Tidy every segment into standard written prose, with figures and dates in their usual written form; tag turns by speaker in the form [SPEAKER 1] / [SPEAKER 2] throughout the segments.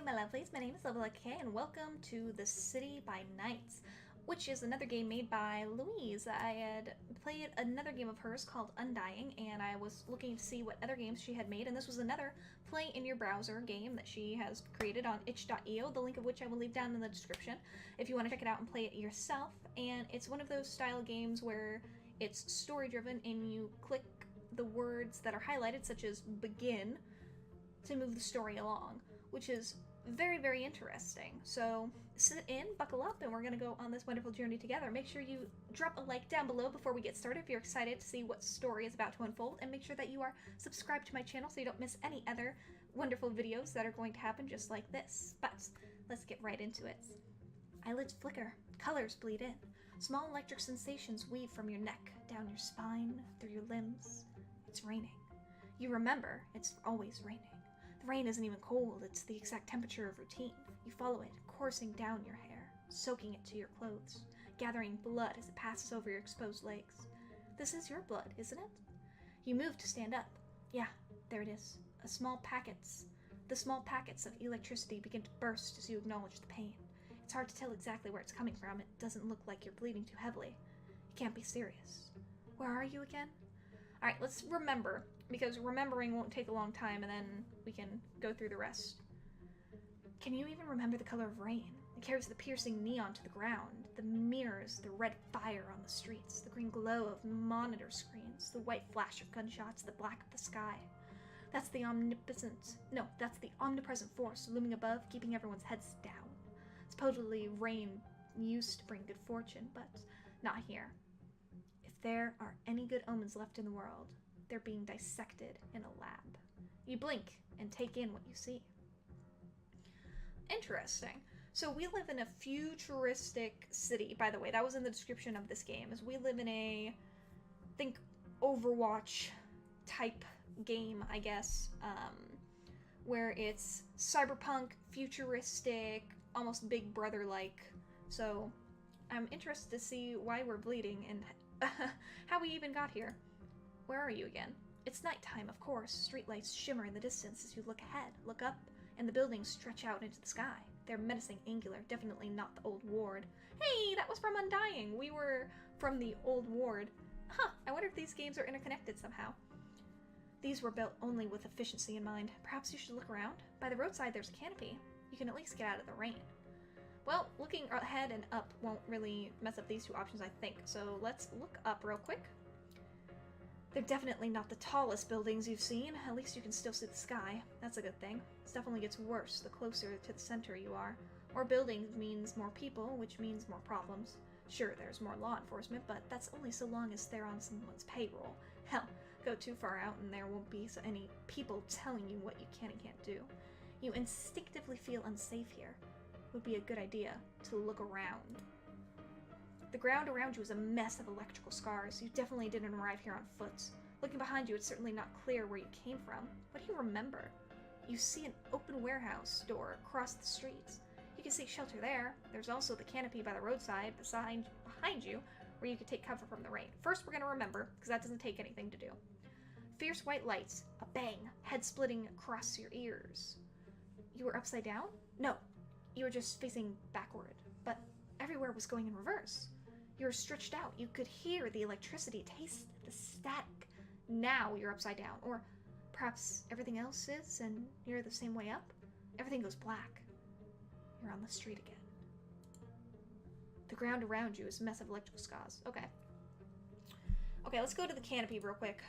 [SPEAKER 1] my lovelies. My name is Level K, and welcome to The City by Night, which is another game made by Louise. I had played another game of hers called Undying, and I was looking to see what other games she had made, and this was another play in your browser game that she has created on itch.io, the link of which I will leave down in the description if you want to check it out and play it yourself. And it's one of those style games where it's story-driven, and you click the words that are highlighted, such as begin, to move the story along, which is very, very interesting. So sit in, buckle up, and we're going to go on this wonderful journey together. Make sure you drop a like down below before we get started if you're excited to see what story is about to unfold, and make sure that you are subscribed to my channel so you don't miss any other wonderful videos that are going to happen just like this. But let's get right into it. Eyelids flicker, colors bleed in, small electric sensations weave from your neck, down your spine, through your limbs. It's raining. You remember it's always raining. The rain isn't even cold, it's the exact temperature of routine. You follow it, coursing down your hair, soaking it to your clothes, gathering blood as it passes over your exposed legs. This is your blood, isn't it? You move to stand up. Yeah, there it is. The small packets of electricity begin to burst as you acknowledge the pain. It's hard to tell exactly where it's coming from. It doesn't look like you're bleeding too heavily. It can't be serious. Where are you again? Alright, let's remember, because remembering won't take a long time, and then we can go through the rest. Can you even remember the color of rain? It carries the piercing neon to the ground, the mirrors, the red fire on the streets, the green glow of monitor screens, the white flash of gunshots, the black of the sky. That's the omnipresent force looming above, keeping everyone's heads down. Supposedly, rain used to bring good fortune, but not here. If there are any good omens left in the world, they're being dissected in a lab. You blink and take in what you see. Interesting. So we live in a futuristic city. By the way, that was in the description of this game. As we live in a, think, Overwatch type game, I guess, where it's cyberpunk, futuristic, almost Big Brother-like. So I'm interested to see why we're bleeding and how we even got here. Where are you again? It's nighttime, of course. Streetlights shimmer in the distance as you look ahead, look up, and the buildings stretch out into the sky. They're menacing, angular, definitely not the old ward. Hey, that was from Undying. We were from the old ward. Huh, I wonder if these games are interconnected somehow. These were built only with efficiency in mind. Perhaps you should look around. By the roadside, there's a canopy. You can at least get out of the rain. Well, looking ahead and up won't really mess up these two options, I think. So let's look up real quick. They're definitely not the tallest buildings you've seen. At least you can still see the sky. That's a good thing. It definitely gets worse the closer to the center you are. More buildings means more people, which means more problems. Sure, there's more law enforcement, but that's only so long as they're on someone's payroll. Hell, go too far out and there won't be any people telling you what you can and can't do. You instinctively feel unsafe here. It would be a good idea to look around. The ground around you is a mess of electrical scars. You definitely didn't arrive here on foot. Looking behind you, it's certainly not clear where you came from. What do you remember? You see an open warehouse door across the street. You can seek shelter there. There's also the canopy by the roadside behind you, where you could take cover from the rain. First, we're going to remember, because that doesn't take anything to do. Fierce white lights, a bang, head splitting across your ears. You were upside down? No, you were just facing backward, but everywhere was going in reverse. You were stretched out. You could hear the electricity, taste the static. Now you're upside down. Or perhaps everything else is, and you're the same way up? Everything goes black. You're on the street again. The ground around you is a mess of electrical scars. Okay. Okay, let's go to the canopy real quick.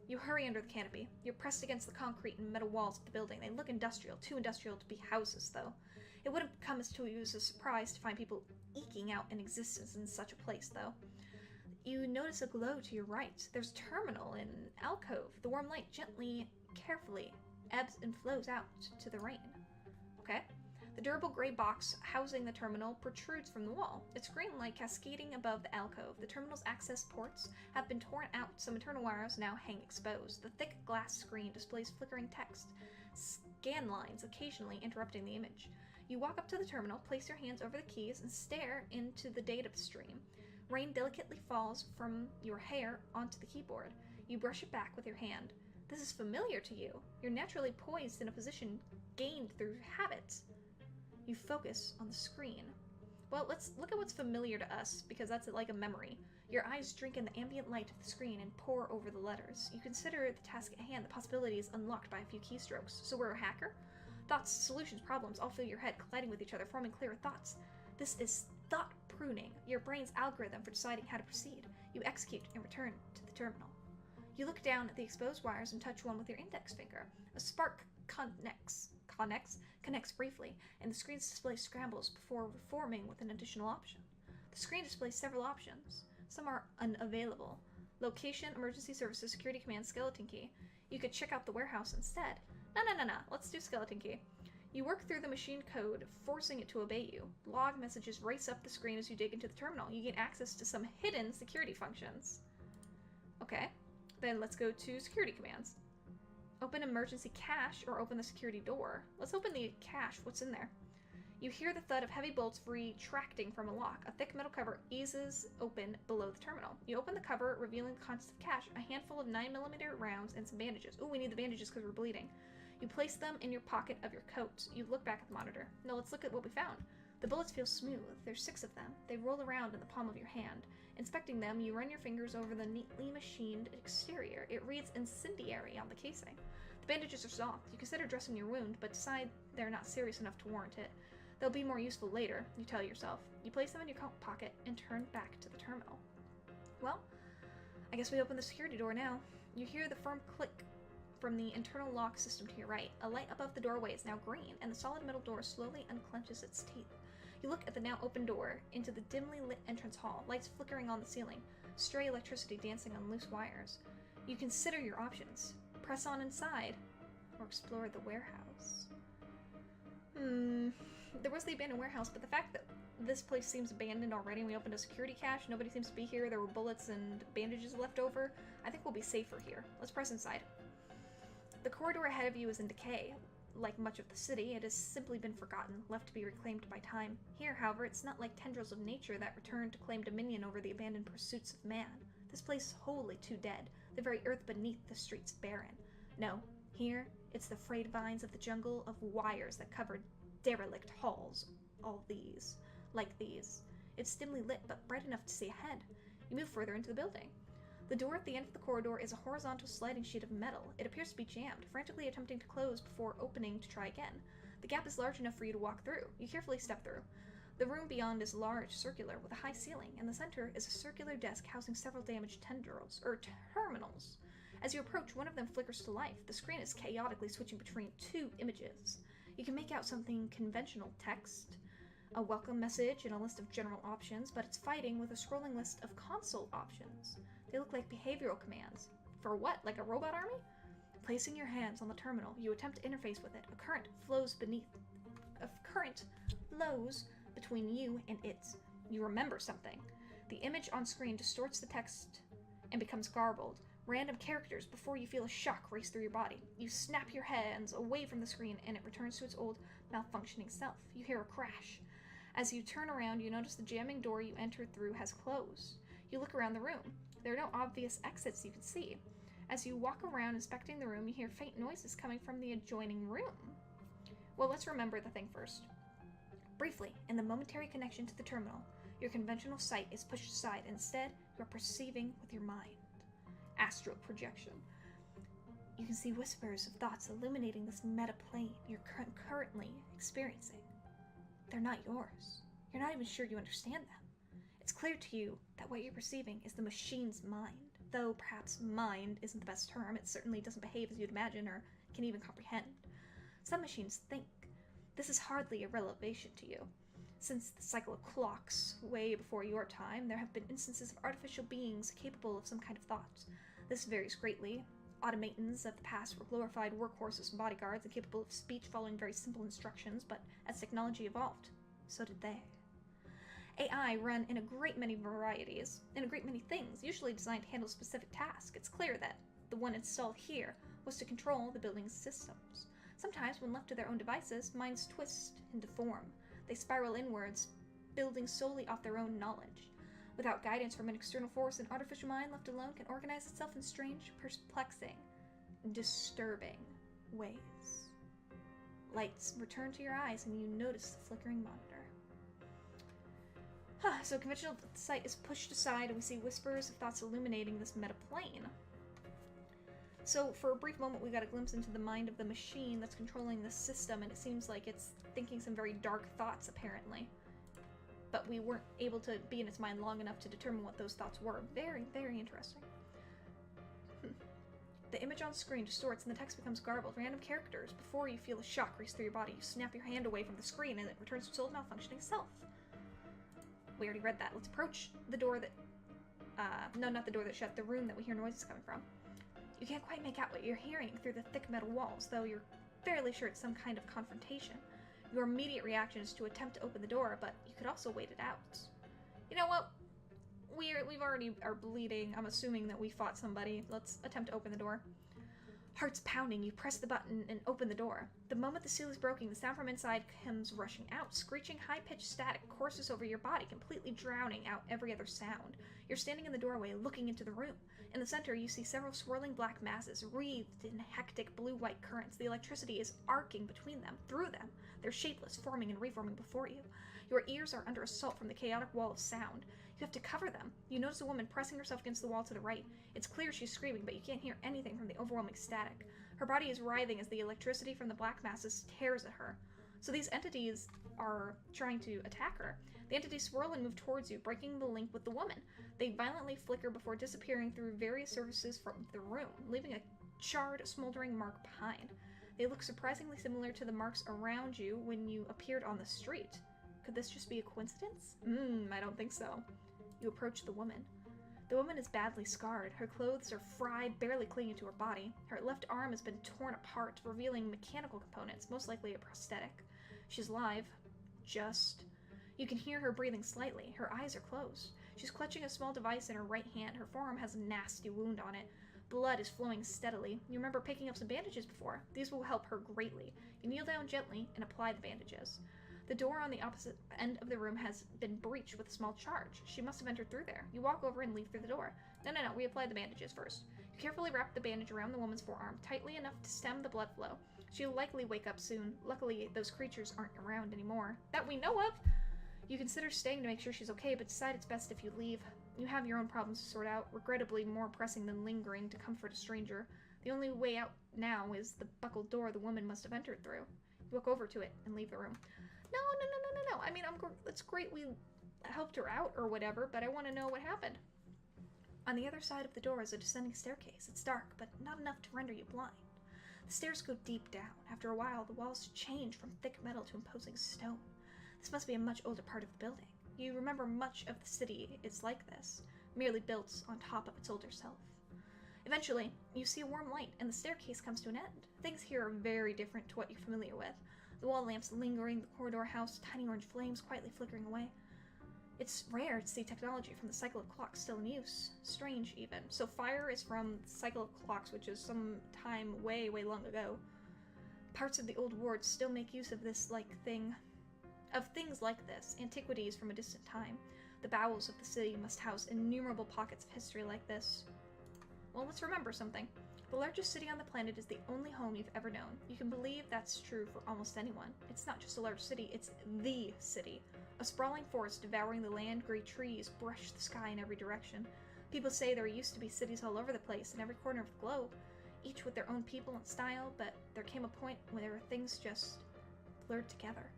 [SPEAKER 1] You hurry under the canopy. You're pressed against the concrete and metal walls of the building. They look industrial, too industrial to be houses, though. It wouldn't come as to you as a surprise to find people eking out an existence in such a place, though. You notice a glow to your right. There's a terminal in an alcove. The warm light gently, carefully ebbs and flows out to the rain. Okay? The durable gray box housing the terminal protrudes from the wall, its green light cascading above the alcove. The terminal's access ports have been torn out. Some internal wires now hang exposed. The thick glass screen displays flickering text, scan lines occasionally interrupting the image. You walk up to the terminal, place your hands over the keys, and stare into the data stream. Rain delicately falls from your hair onto the keyboard. You brush it back with your hand. This is familiar to you. You're naturally poised in a position gained through habit. You focus on the screen. Well, let's look at what's familiar to us, because that's like a memory. Your eyes drink in the ambient light of the screen and pore over the letters. You consider the task at hand, the possibilities unlocked by a few keystrokes. So we're a hacker? Thoughts, solutions, problems all fill your head, colliding with each other, forming clearer thoughts. This is thought pruning, your brain's algorithm for deciding how to proceed. You execute and return to the terminal. You look down at the exposed wires and touch one with your index finger. A spark connects briefly, and the screen's display scrambles before reforming with an additional option. The screen displays several options. Some are unavailable. Location, emergency services, security command, skeleton key. You could check out the warehouse instead. No. Let's do skeleton key. You work through the machine code, forcing it to obey you. Log messages race up the screen as you dig into the terminal. You gain access to some hidden security functions. Okay, then let's go to security commands. Open emergency cache or open the security door. Let's open the cache. What's in there? You hear the thud of heavy bolts retracting from a lock. A thick metal cover eases open below the terminal. You open the cover, revealing the contents of the cache, a handful of 9mm rounds and some bandages. Ooh, we need the bandages because we're bleeding. You place them in your pocket of your coat. You look back at the monitor. Now let's look at what we found. The bullets feel smooth. There's 6 of them. They roll around in the palm of your hand. Inspecting them, you run your fingers over the neatly machined exterior. It reads incendiary on the casing. The bandages are soft. You consider dressing your wound, but decide they're not serious enough to warrant it. They'll be more useful later, you tell yourself. You place them in your coat pocket and turn back to the terminal. Well, I guess we open the security door now. You hear the firm click from the internal lock system to your right. A light above the doorway is now green, and the solid metal door slowly unclenches its teeth. You look at the now open door into the dimly lit entrance hall, lights flickering on the ceiling, stray electricity dancing on loose wires. You consider your options. Press on inside, or explore the warehouse. There was the abandoned warehouse, but the fact that this place seems abandoned already, and we opened a security cache, nobody seems to be here, there were bullets and bandages left over, I think we'll be safer here. Let's press inside. The corridor ahead of you is in decay. Like much of the city, it has simply been forgotten, left to be reclaimed by time. Here, however, it's not like tendrils of nature that return to claim dominion over the abandoned pursuits of man. This place is wholly too dead, the very earth beneath the streets barren. No, here, it's the frayed vines of the jungle of wires that covered derelict halls. All these. Like these. It's dimly lit, but bright enough to see ahead. You move further into the building. The door at the end of the corridor is a horizontal sliding sheet of metal. It appears to be jammed, frantically attempting to close before opening to try again. The gap is large enough for you to walk through. You carefully step through. The room beyond is large, circular, with a high ceiling. In the center is a circular desk housing several damaged terminals. As you approach, one of them flickers to life. The screen is chaotically switching between 2 images. You can make out something conventional text, a welcome message, and a list of general options, but it's fighting with a scrolling list of console options. They look like behavioral commands. For what? Like a robot army? Placing your hands on the terminal, you attempt to interface with it. A current flows between you and it. You remember something. The image on screen distorts the text and becomes garbled. Random characters before you feel a shock race through your body. You snap your hands away from the screen and it returns to its old malfunctioning self. You hear a crash. As you turn around, you notice the jamming door you entered through has closed. You look around the room. There are no obvious exits you can see. As you walk around inspecting the room, you hear faint noises coming from the adjoining room. Well, let's remember the thing first. Briefly, in the momentary connection to the terminal, your conventional sight is pushed aside. Instead, you are perceiving with your mind. Astral projection. You can see whispers of thoughts illuminating this meta plane you're currently experiencing. They're not yours. You're not even sure you understand them. It's clear to you that what you're perceiving is the machine's mind, though perhaps mind isn't the best term. It certainly doesn't behave as you'd imagine or can even comprehend. Some machines think. This is hardly a revelation to you. Since the cycle of clocks, way before your time, there have been instances of artificial beings capable of some kind of thought. This varies greatly. Automatons of the past were glorified workhorses and bodyguards and capable of speech following very simple instructions, but as technology evolved, so did they. AI run in a great many varieties, in a great many things, usually designed to handle specific tasks. It's clear that the one installed here was to control the building's systems. Sometimes, when left to their own devices, minds twist and deform. They spiral inwards, building solely off their own knowledge. Without guidance from an external force, an artificial mind left alone can organize itself in strange, perplexing, disturbing ways. Lights return to your eyes and you notice the flickering monitor. So conventional sight is pushed aside and we see whispers of thoughts illuminating this metaplane. So for a brief moment we got a glimpse into the mind of the machine that's controlling the system, and it seems like it's thinking some very dark thoughts apparently. But we weren't able to be in its mind long enough to determine what those thoughts were. Very, very interesting. The image on screen distorts and the text becomes garbled. Random characters. Before you feel a shock race through your body, you snap your hand away from the screen and it returns to its old malfunctioning self. We already read that. Let's approach the door that... no, not the door that shut. The room that we hear noises coming from. You can't quite make out what you're hearing through the thick metal walls, though you're fairly sure it's some kind of confrontation. Your immediate reaction is to attempt to open the door, but you could also wait it out. You know what? We've already are bleeding. I'm assuming that we fought somebody. Let's attempt to open the door. Hearts pounding, you press the button and open the door. The moment the seal is broken, the sound from inside comes rushing out. Screeching, high-pitched static courses over your body, completely drowning out every other sound. You're standing in the doorway, looking into the room. In the center, you see several swirling black masses, wreathed in hectic blue-white currents. The electricity is arcing between them, through them. They're shapeless, forming and reforming before you. Your ears are under assault from the chaotic wall of sound. You have to cover them. You notice a woman pressing herself against the wall to the right. It's clear she's screaming, but you can't hear anything from the overwhelming static. Her body is writhing as the electricity from the black masses tears at her. So these entities are trying to attack her. The entities swirl and move towards you, breaking the link with the woman. They violently flicker before disappearing through various surfaces from the room, leaving a charred, smoldering mark behind. They look surprisingly similar to the marks around you when you appeared on the street. Could this just be a coincidence? I don't think so. You approach the woman. The woman is badly scarred. Her clothes are fried, barely clinging to her body. Her left arm has been torn apart, revealing mechanical components, most likely a prosthetic. She's alive. Just. You can hear her breathing slightly. Her eyes are closed. She's clutching a small device in her right hand. Her forearm has a nasty wound on it. Blood is flowing steadily. You remember picking up some bandages before. These will help her greatly. You kneel down gently and apply the bandages. The door on the opposite end of the room has been breached with a small charge. She must have entered through there. You walk over and leave through the door. No, we applied the bandages first. You carefully wrap the bandage around the woman's forearm, tightly enough to stem the blood flow. She'll likely wake up soon. Luckily, those creatures aren't around anymore. That we know of! You consider staying to make sure she's okay, but decide it's best if you leave. You have your own problems to sort out, regrettably more pressing than lingering to comfort a stranger. The only way out now is the buckled door the woman must have entered through. You walk over to it and leave the room. No. I mean, it's great we helped her out or whatever, but I want to know what happened. On the other side of the door is a descending staircase. It's dark, but not enough to render you blind. The stairs go deep down. After a while, the walls change from thick metal to imposing stone. This must be a much older part of the building. You remember much of the city is like this, merely built on top of its older self. Eventually, you see a warm light, and the staircase comes to an end. Things here are very different to what you're familiar with. The wall lamps lingering, the corridor house, tiny orange flames quietly flickering away. It's rare to see technology from the cycle of clocks still in use. Strange, even. So fire is from the cycle of clocks, which is some time way, way long ago. Parts of the old wards still make use of things like this, antiquities from a distant time. The bowels of the city must house innumerable pockets of history like this. Well, let's remember something. The largest city on the planet is the only home you've ever known. You can believe that's true for almost anyone. It's not just a large city, it's the city. A sprawling forest devouring the land, gray trees brush the sky in every direction. People say there used to be cities all over the place, in every corner of the globe, each with their own people and style, but there came a point where things just blurred together.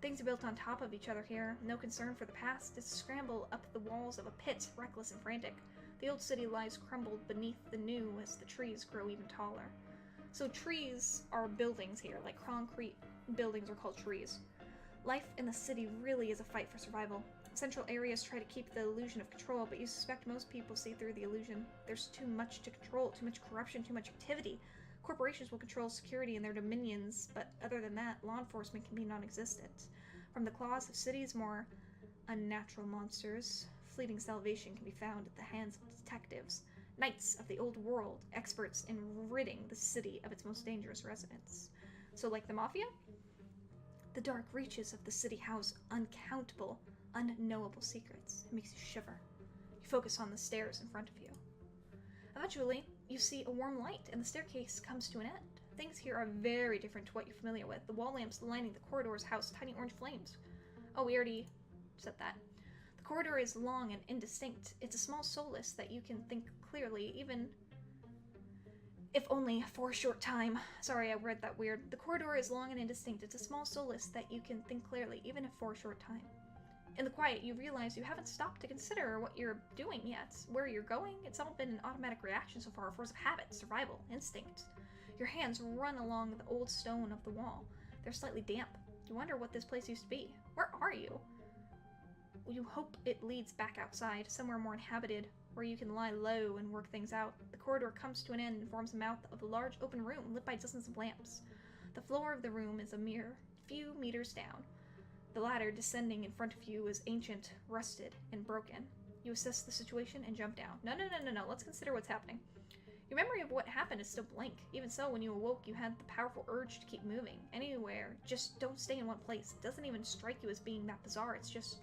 [SPEAKER 1] Things are built on top of each other here, no concern for the past. It's a scramble up the walls of a pit, reckless and frantic. The old city lies crumbled beneath the new as the trees grow even taller. So trees are buildings here, like concrete buildings are called trees. Life in the city really is a fight for survival. Central areas try to keep the illusion of control, but you suspect most people see through the illusion. There's too much to control, too much corruption, too much activity. Corporations will control security in their dominions, but other than that, law enforcement can be non-existent. From the claws of cities, more unnatural monsters, fleeting salvation can be found at the hands of detectives, knights of the old world, experts in ridding the city of its most dangerous residents. So like the Mafia? The dark reaches of the city house uncountable, unknowable secrets. It makes you shiver. You focus on the stairs in front of you. Eventually, you see a warm light, and the staircase comes to an end. Things here are very different to what you're familiar with. The wall lamps lining the corridors house tiny orange flames. Oh, we already said that. The corridor is long and indistinct. It's a small solace that you can think clearly, even if only for a short time. Sorry, I read that weird. The corridor is long and indistinct. It's a small solace that you can think clearly, even if for a short time. In the quiet, you realize you haven't stopped to consider what you're doing yet. Where you're going, it's all been an automatic reaction so far, a force of habit, survival, instinct. Your hands run along the old stone of the wall. They're slightly damp. You wonder what this place used to be. Where are you? You hope it leads back outside, somewhere more inhabited, where you can lie low and work things out. The corridor comes to an end and forms the mouth of a large open room lit by dozens of lamps. The floor of the room is a mere few meters down. The ladder descending in front of you is ancient, rusted, and broken. You assess the situation and jump down. No. Let's consider what's happening. Your memory of what happened is still blank. Even so, when you awoke, you had the powerful urge to keep moving. Anywhere. Just don't stay in one place. It doesn't even strike you as being that bizarre. It's just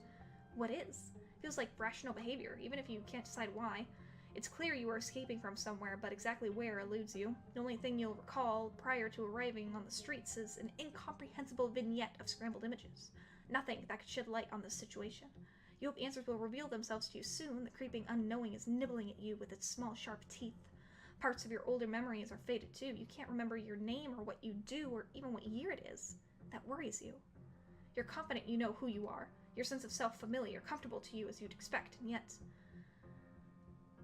[SPEAKER 1] what is. Feels like rational behavior, even if you can't decide why. It's clear you are escaping from somewhere, but exactly where eludes you. The only thing you'll recall prior to arriving on the streets is an incomprehensible vignette of scrambled images. Nothing that could shed light on this situation. You hope answers will reveal themselves to you soon. The creeping unknowing is nibbling at you with its small, sharp teeth. Parts of your older memories are faded too. You can't remember your name or what you do or even what year it is. That worries you. You're confident you know who you are. Your sense of self familiar, comfortable to you as you'd expect, and yet,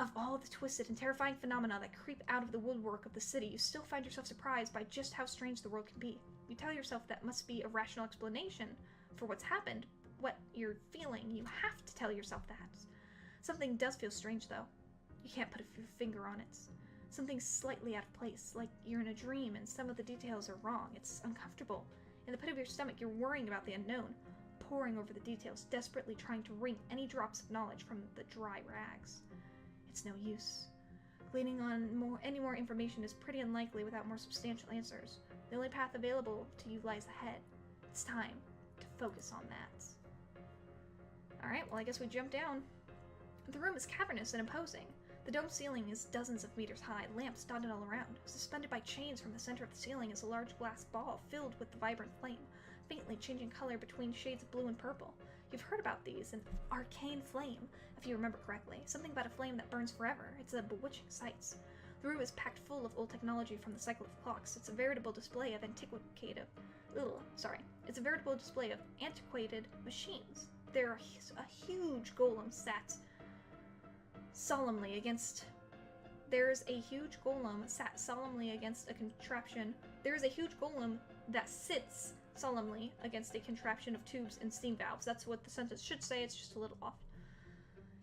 [SPEAKER 1] of all the twisted and terrifying phenomena that creep out of the woodwork of the city, you still find yourself surprised by just how strange the world can be. You tell yourself that must be a rational explanation for what's happened, what you're feeling. You have to tell yourself that. Something does feel strange, though. You can't put your finger on it. Something's slightly out of place, like you're in a dream and some of the details are wrong. It's uncomfortable. In the pit of your stomach, you're worrying about the unknown, poring over the details, desperately trying to wring any drops of knowledge from the dry rags. It's no use. Gleaning on any more information is pretty unlikely without more substantial answers. The only path available to you lies ahead. It's time to focus on that. Alright, well I guess we jump down. The room is cavernous and imposing. The dome ceiling is dozens of meters high, lamps dotted all around. Suspended by chains from the center of the ceiling is a large glass ball filled with the vibrant flame, faintly changing color between shades of blue and purple. You've heard about these, an arcane flame, if you remember correctly. Something about a flame that burns forever. It's a bewitching sight. The room is packed full of old technology from the cycle of clocks. It's a veritable display of antiquated machines. There are a huge golem sat solemnly against a contraption. There's a huge golem that sits solemnly against a contraption of tubes and steam valves. That's what the sentence should say, it's just a little off.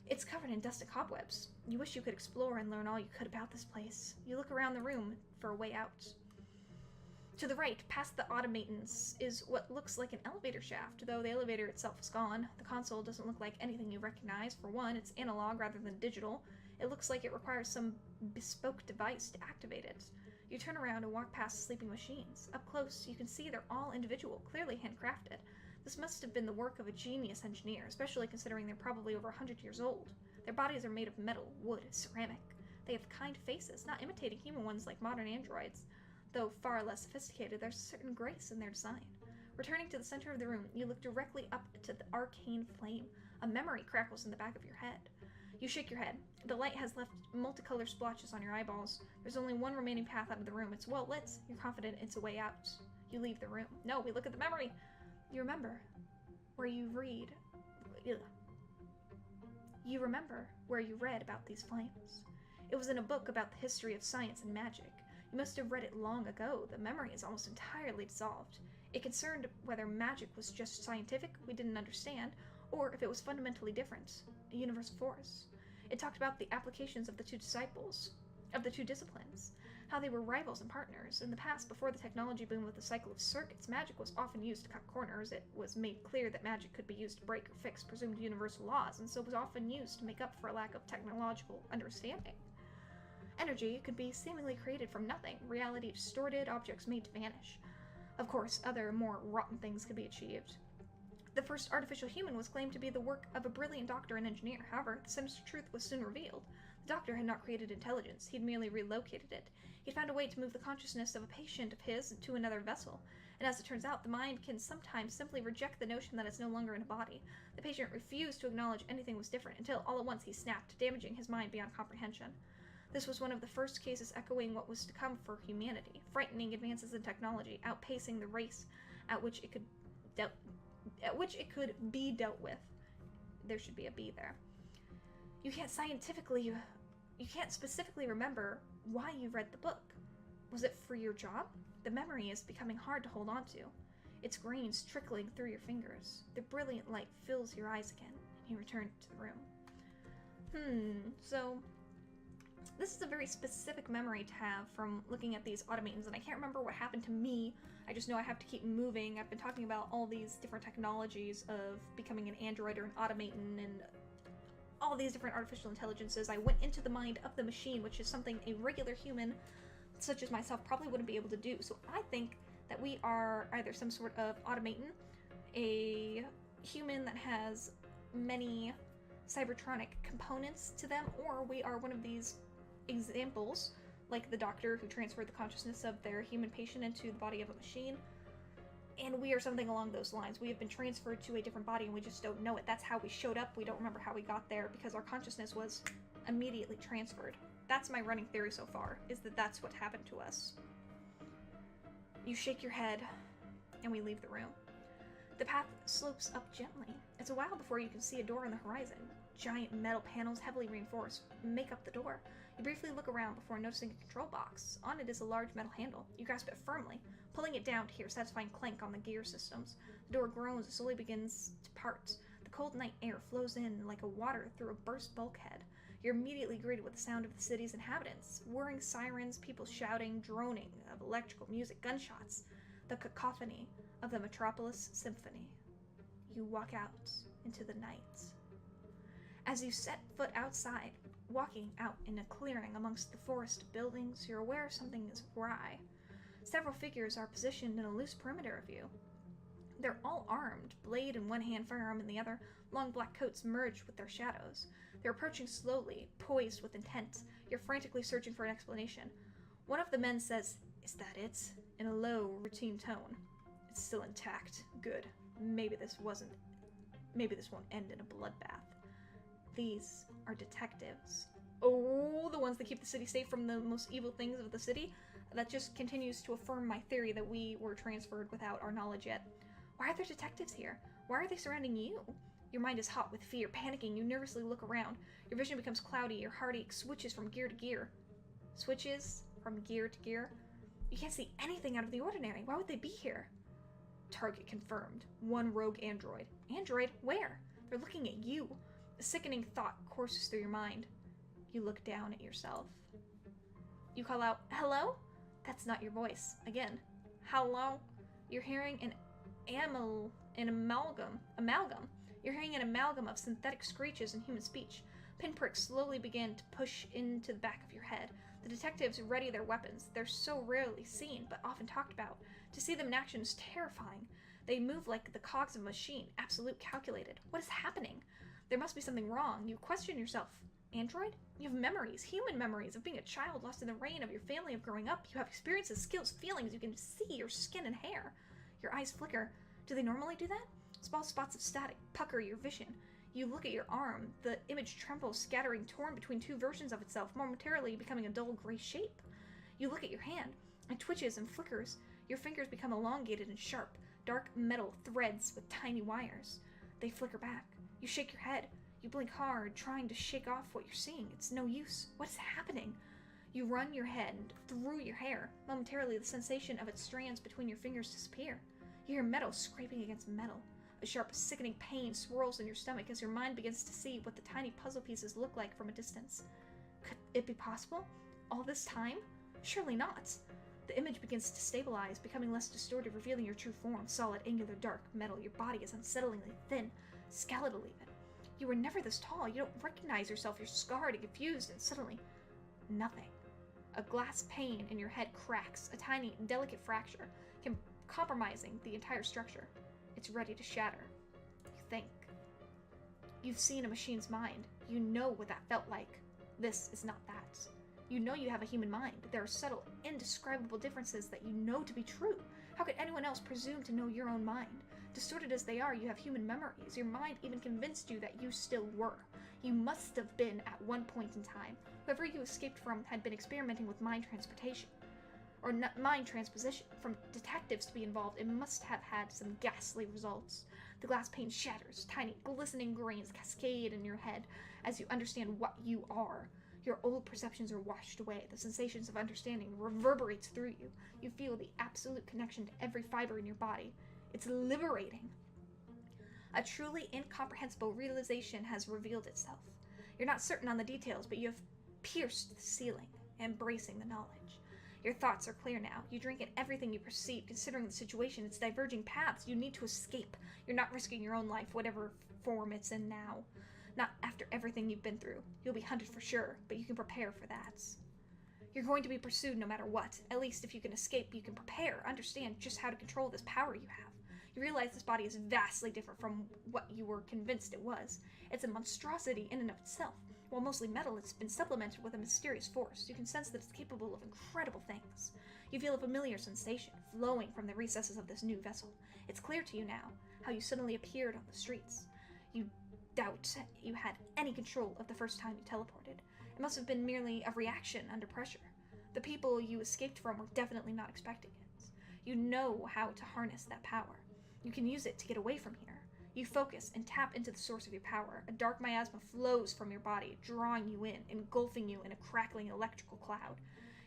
[SPEAKER 1] It's covered in dust and cobwebs. You wish you could explore and learn all you could about this place. You look around the room for a way out. To the right, past the automatons, is what looks like an elevator shaft, though the elevator itself is gone. The console doesn't look like anything you recognize. For one, it's analog rather than digital. It looks like it requires some bespoke device to activate it. You turn around and walk past the sleeping machines. Up close, you can see they're all individual, clearly handcrafted. This must have been the work of a genius engineer, especially considering they're probably over 100 years old. Their bodies are made of metal, wood, ceramic. They have kind faces, not imitating human ones like modern androids. Though far less sophisticated, there's a certain grace in their design. Returning to the center of the room, you look directly up to the arcane flame. A memory crackles in the back of your head. You shake your head. The light has left multicolored splotches on your eyeballs. There's only one remaining path out of the room. It's well lit. You're confident it's a way out. You leave the room. No, we look at the memory. You remember where you read. You remember where you read about these flames. It was in a book about the history of science and magic. You must have read it long ago. The memory is almost entirely dissolved. It concerned whether magic was just scientific, we didn't understand, or if it was fundamentally different, a universal force. It talked about the applications of the two disciplines, how they were rivals and partners. In the past, before the technology boom with the cycle of circuits, magic was often used to cut corners. It was made clear that magic could be used to break or fix presumed universal laws, and so was often used to make up for a lack of technological understanding. Energy could be seemingly created from nothing, reality distorted, objects made to vanish. Of course, other, more rotten things could be achieved. The first artificial human was claimed to be the work of a brilliant doctor and engineer. However, the sinister truth was soon revealed. The doctor had not created intelligence, he'd merely relocated it. He'd found a way to move the consciousness of a patient of his to another vessel, and as it turns out, the mind can sometimes simply reject the notion that it's no longer in a body. The patient refused to acknowledge anything was different until all at once he snapped, damaging his mind beyond comprehension. This was one of the first cases echoing what was to come for humanity, frightening advances in technology, outpacing the race at which it could be dealt with. There should be a B there. You can't specifically remember why you read the book. Was it for your job? The memory is becoming hard to hold on to. Its grains trickling through your fingers. The brilliant light fills your eyes again, and you return to the room. So this is a very specific memory to have from looking at these automatons, and I can't remember what happened to me. I just know I have to keep moving. I've been talking about all these different technologies of becoming an android or an automaton and all these different artificial intelligences. I went into the mind of the machine, which is something a regular human such as myself probably wouldn't be able to do. So I think that we are either some sort of automaton, a human that has many cybertronic components to them, or we are one of these examples, like the doctor who transferred the consciousness of their human patient into the body of a machine, and we are something along those lines. We have been transferred to a different body and we just don't know it. That's how we showed up. We don't remember how we got there because our consciousness was immediately transferred. That's my running theory so far, is that that's what happened to us. You shake your head, and we leave the room. The path slopes up gently. It's a while before you can see a door on the horizon. Giant metal panels, heavily reinforced, make up the door. You briefly look around before noticing a control box. On it is a large metal handle. You grasp it firmly, pulling it down to hear a satisfying clank on the gear systems. The door groans and slowly begins to part. The cold night air flows in like a water through a burst bulkhead. You're immediately greeted with the sound of the city's inhabitants. Whirring sirens, people shouting, droning of electrical music, gunshots. The cacophony of the Metropolis Symphony. You walk out into the night. As you set foot outside, walking out in a clearing amongst the forest buildings, you're aware something is awry. Several figures are positioned in a loose perimeter of you. They're all armed, blade in one hand, firearm in the other. Long black coats merge with their shadows. They're approaching slowly, poised with intent. You're frantically searching for an explanation. One of the men says, "Is that it?" in a low, routine tone. "It's still intact. Good. Maybe this won't end in a bloodbath." These are detectives. Oh, the ones that keep the city safe from the most evil things of the city? That just continues to affirm my theory that we were transferred without our knowledge yet. Why are there detectives here? Why are they surrounding you? Your mind is hot with fear. Panicking, you nervously look around. Your vision becomes cloudy. Your heartache switches from gear to gear. Switches from gear to gear? You can't see anything out of the ordinary. Why would they be here? Target confirmed. One rogue android. Android? Where? They're looking at you. A sickening thought courses through your mind. You look down at yourself. You call out, "Hello?" That's not your voice. Again, "Hello?" You're hearing an amalgam. You're hearing an amalgam of synthetic screeches and human speech. Pinpricks slowly begin to push into the back of your head. The detectives ready their weapons. They're so rarely seen, but often talked about. To see them in action is terrifying. They move like the cogs of a machine, absolute calculated. What is happening? There must be something wrong. You question yourself. Android? You have memories, human memories of being a child lost in the rain, of your family, of growing up. You have experiences, skills, feelings. You can see your skin and hair. Your eyes flicker. Do they normally do that? Small spots of static pucker your vision. You look at your arm. The image trembles, scattering, torn between two versions of itself, momentarily becoming a dull gray shape. You look at your hand. It twitches and flickers. Your fingers become elongated and sharp, dark metal threads with tiny wires. They flicker back. You shake your head. You blink hard, trying to shake off what you're seeing. It's no use. What is happening? You run your hand through your hair. Momentarily, the sensation of its strands between your fingers disappear. You hear metal scraping against metal. A sharp, sickening pain swirls in your stomach as your mind begins to see what the tiny puzzle pieces look like from a distance. Could it be possible? All this time? Surely not. The image begins to stabilize, becoming less distorted, revealing your true form. Solid, angular, dark metal. Your body is unsettlingly thin, skeletal even. You were never this tall. You don't recognize yourself. You're scarred and confused, and suddenly, nothing. A glass pane in your head cracks, a tiny, delicate fracture, compromising the entire structure. It's ready to shatter. You think. You've seen a machine's mind. You know what that felt like. This is not that. You know you have a human mind. There are subtle, indescribable differences that you know to be true. How could anyone else presume to know your own mind? Distorted as they are, you have human memories. Your mind even convinced you that you still were. You must have been at one point in time. Whoever you escaped from had been experimenting with mind transportation. Or mind transposition. From detectives to be involved, it must have had some ghastly results. The glass pane shatters. Tiny, glistening grains cascade in your head as you understand what you are. Your old perceptions are washed away. The sensations of understanding reverberates through you. You feel the absolute connection to every fiber in your body. It's liberating. A truly incomprehensible realization has revealed itself. You're not certain on the details, but you have pierced the ceiling, embracing the knowledge. Your thoughts are clear now. You drink in everything you perceive. Considering the situation, it's diverging paths. You need to escape. You're not risking your own life, whatever form it's in now. Not after everything you've been through. You'll be hunted for sure, but you can prepare for that. You're going to be pursued no matter what. At least if you can escape, you can prepare. Understand just how to control this power you have. You realize this body is vastly different from what you were convinced it was. It's a monstrosity in and of itself. While mostly metal, it's been supplemented with a mysterious force. You can sense that it's capable of incredible things. You feel a familiar sensation flowing from the recesses of this new vessel. It's clear to you now how you suddenly appeared on the streets. You doubt you had any control of the first time you teleported. It must have been merely a reaction under pressure. The people you escaped from were definitely not expecting it. You know how to harness that power. You can use it to get away from here. You focus and tap into the source of your power. A dark miasma flows from your body, drawing you in, engulfing you in a crackling electrical cloud.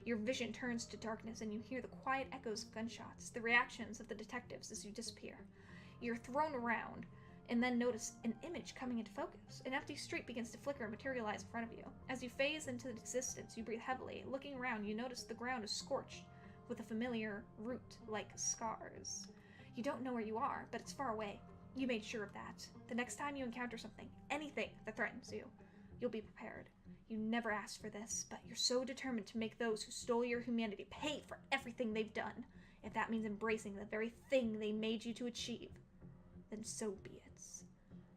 [SPEAKER 1] Your vision turns to darkness and you hear the quiet echoes of gunshots, the reactions of the detectives as you disappear. You're thrown around and then notice an image coming into focus. An empty street begins to flicker and materialize in front of you. As you phase into existence, you breathe heavily. Looking around, you notice the ground is scorched with a familiar root-like scars. You don't know where you are, but it's far away. You made sure of that. The next time you encounter something, anything that threatens you, you'll be prepared. You never asked for this, but you're so determined to make those who stole your humanity pay for everything they've done. If that means embracing the very thing they made you to achieve, then so be it.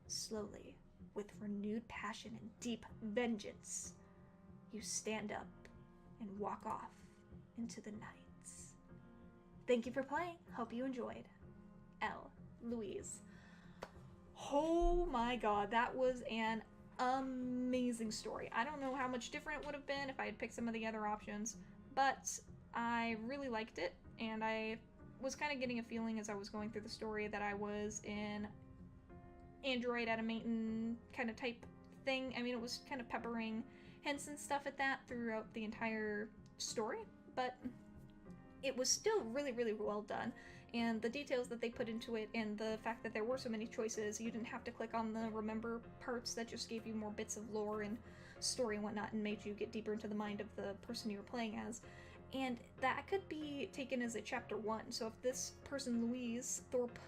[SPEAKER 1] Slowly, with renewed passion and deep vengeance, you stand up and walk off into the night. Thank you for playing. Hope you enjoyed. L. Louise. Oh my god, that was an amazing story. I don't know how much different it would have been if I had picked some of the other options, but I really liked it, and I was kind of getting a feeling as I was going through the story that I was in Android automaton kind of type thing. I mean, it was kind of peppering hints and stuff at that throughout the entire story, but it was still really, really well done. And the details that they put into it, and the fact that there were so many choices, you didn't have to click on the remember parts that just gave you more bits of lore and story and whatnot and made you get deeper into the mind of the person you were playing as. And that could be taken as a chapter 1. So if this person, Louise Thorpe,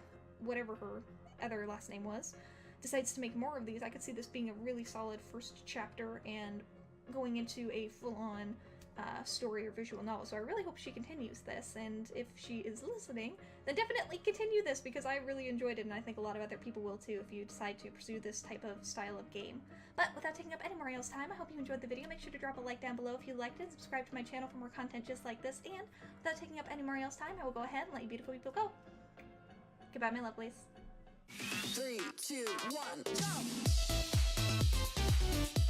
[SPEAKER 1] whatever her other last name was, decides to make more of these, I could see this being a really solid first chapter and going into a full-on story or visual novel. So I really hope she continues this, and if she is listening, then definitely continue this, because I really enjoyed it, and I think a lot of other people will too if you decide to pursue this type of style of game. But without taking up any more else time, I hope you enjoyed the video. Make sure to drop a like down below if you liked it, subscribe to my channel for more content just like this, and without taking up any more else time, I will go ahead and let you beautiful people go. Goodbye, my lovelies.
[SPEAKER 2] 3, 2, 1, go!